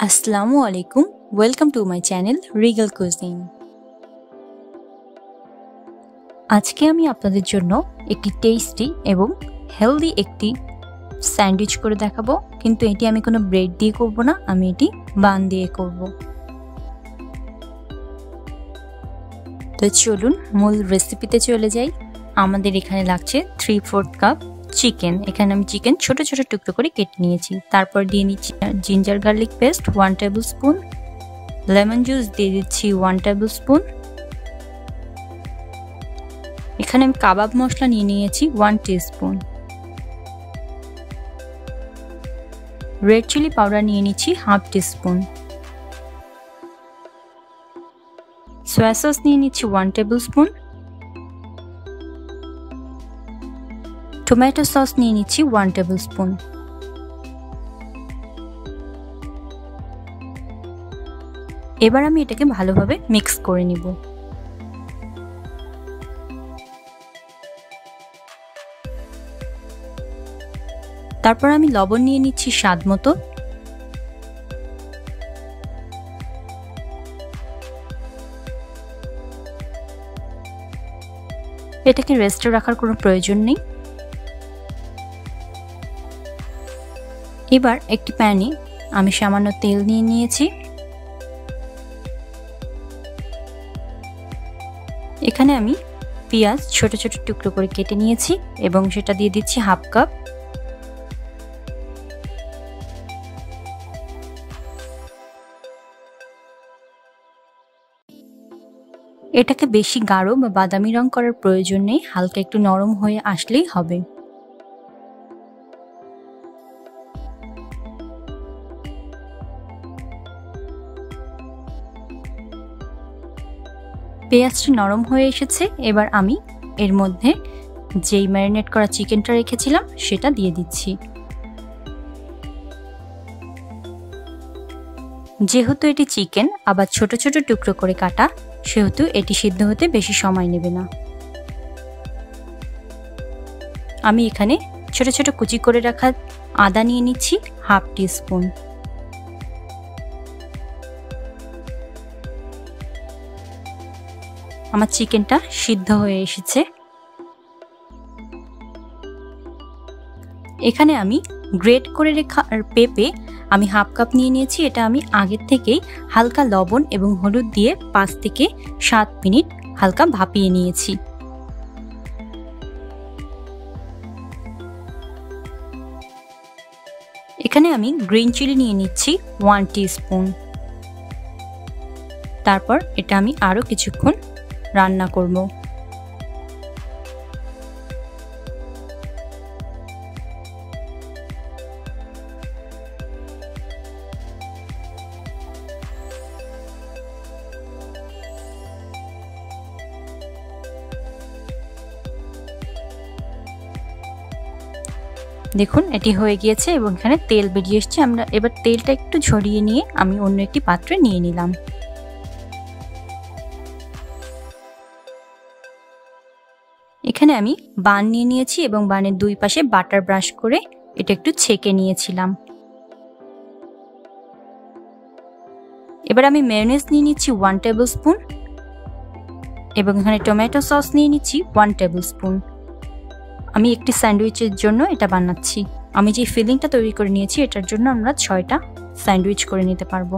আসসালামু আলাইকুম, welcome to my channel regal cuisine. আজকে আমি আপনাদের জন্য একটি টেস্টি এবং হেলদি একটি স্যান্ডউইচ করে দেখাবো, কিন্তু এটি আমি কোনো ব্রেড দিয়ে করব না, আমি এটি বান দিয়ে করব। তো চলুন মূল রেসিপিতে চলে যাই। আমাদের এখানে লাগছে 3/4 কাপ চিকেন। এখানে আমি চিকেন ছোট ছোট টুকরো করে কেটে নিয়েছি। তারপর দিয়ে নিচ্ছি ginger garlic paste 1 tablespoon, lemon juice দিয়ে দিচ্ছি 1 টেবিল স্পুন। এখানে আমি কাবাব মশলা নিয়ে নিয়েছি 1 টিস্পুন, রেড চিলি পাউডার নিয়ে নিচ্ছি 1/2 টিস্পুন, সয়া সস নিয়ে নিচ্ছি 1 টেবিল স্পুন, টমেটো সস নিয়ে নিচ্ছি 1 টেবিল স্পুন। এবার আমি এটাকে ভালোভাবে মিক্স করে নিব। তারপর আমি লবণ নিয়ে নিচ্ছি স্বাদ মতো। এটাকে রেস্টে রাখার কোনো প্রয়োজন নেই। এবার একটি প্যানে আমি সামান্য তেল নিয়ে নিয়েছি। এখানে আমি পেঁয়াজ ছোট ছোট টুকরো করে কেটে নিয়েছি এবং সেটা দিয়ে দিচ্ছি 1/2 কাপ। এটাকে বেশি গাঢ় বা বাদামি রং করার প্রয়োজন নেই, হালকা একটু নরম হয়ে আসলেই হবে। পেঁয়াজটি নরম হয়ে এসেছে। এবার আমি এর মধ্যে যেই ম্যারিনেট করা চিকেনটা রেখেছিলাম সেটা দিয়ে দিচ্ছি। যেহেতু এটি চিকেন আবার ছোট ছোট টুকরো করে কাটা, সেহেতু এটি সিদ্ধ হতে বেশি সময় নেবে না। আমি এখানে ছোট ছোট কুচি করে রাখা আদা নিয়ে নিচ্ছি 1/2 টিস্পুন। আমার চিকেনটা সিদ্ধ হয়ে এসেছে। এখানে আমি গ্রেট করে রাখা পেঁপে আমি 1/2 কাপ নিয়ে নিয়েছি। এটা আমি আগের থেকেই হালকা লবণ এবং হলুদ দিয়ে 5 থেকে 7 মিনিট হালকা ভাপিয়ে নিয়েছি। এখানে আমি গ্রিন চিলি নিয়ে নিচ্ছি 1 টিস্পুন। তারপর এটা আমি আরো কিছুক্ষণ রান্না করব। দেখুন এটি হয়ে গিয়েছে এবং এখানে তেল বেরিয়ে এসেছে। আমরা এবার তেলটা একটু ঝরিয়ে নিয়ে আমি অন্য একটি পাত্রে নিয়ে নিলাম। এখানে আমি বান নিয়ে নিয়েছি এবং বানের দুই পাশে বাটার ব্রাশ করে এটা একটু ছেঁকে নিয়েছিলাম। এবার আমি মেয়োনেজ নিয়ে নিচ্ছি 1 টেবিল স্পুন এবং এখানে টমেটো সস নিয়ে নিচ্ছি 1 টেবিল স্পুন। আমি একটি স্যান্ডউইচের জন্য এটা বানাচ্ছি। আমি যে ফিলিংটা তৈরি করে নিয়েছি এটার জন্য আমরা 6টা স্যান্ডউইচ করে নিতে পারবো।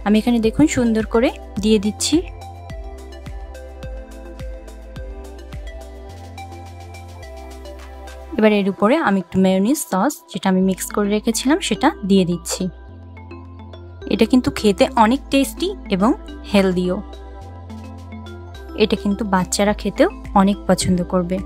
আমি এখানে দেখুন সুন্দর করে দিয়ে দিচ্ছি। এবার এর উপরে আমি একটু মেয়োনিজ সস যেটা আমি মিক্স করে রেখেছিলাম সেটা দিয়ে দিচ্ছি। এটা কিন্তু খেতে অনেক টেস্টি এবং হেলদিও। এটা কিন্তু বাচ্চারা খেতেও অনেক পছন্দ করবে।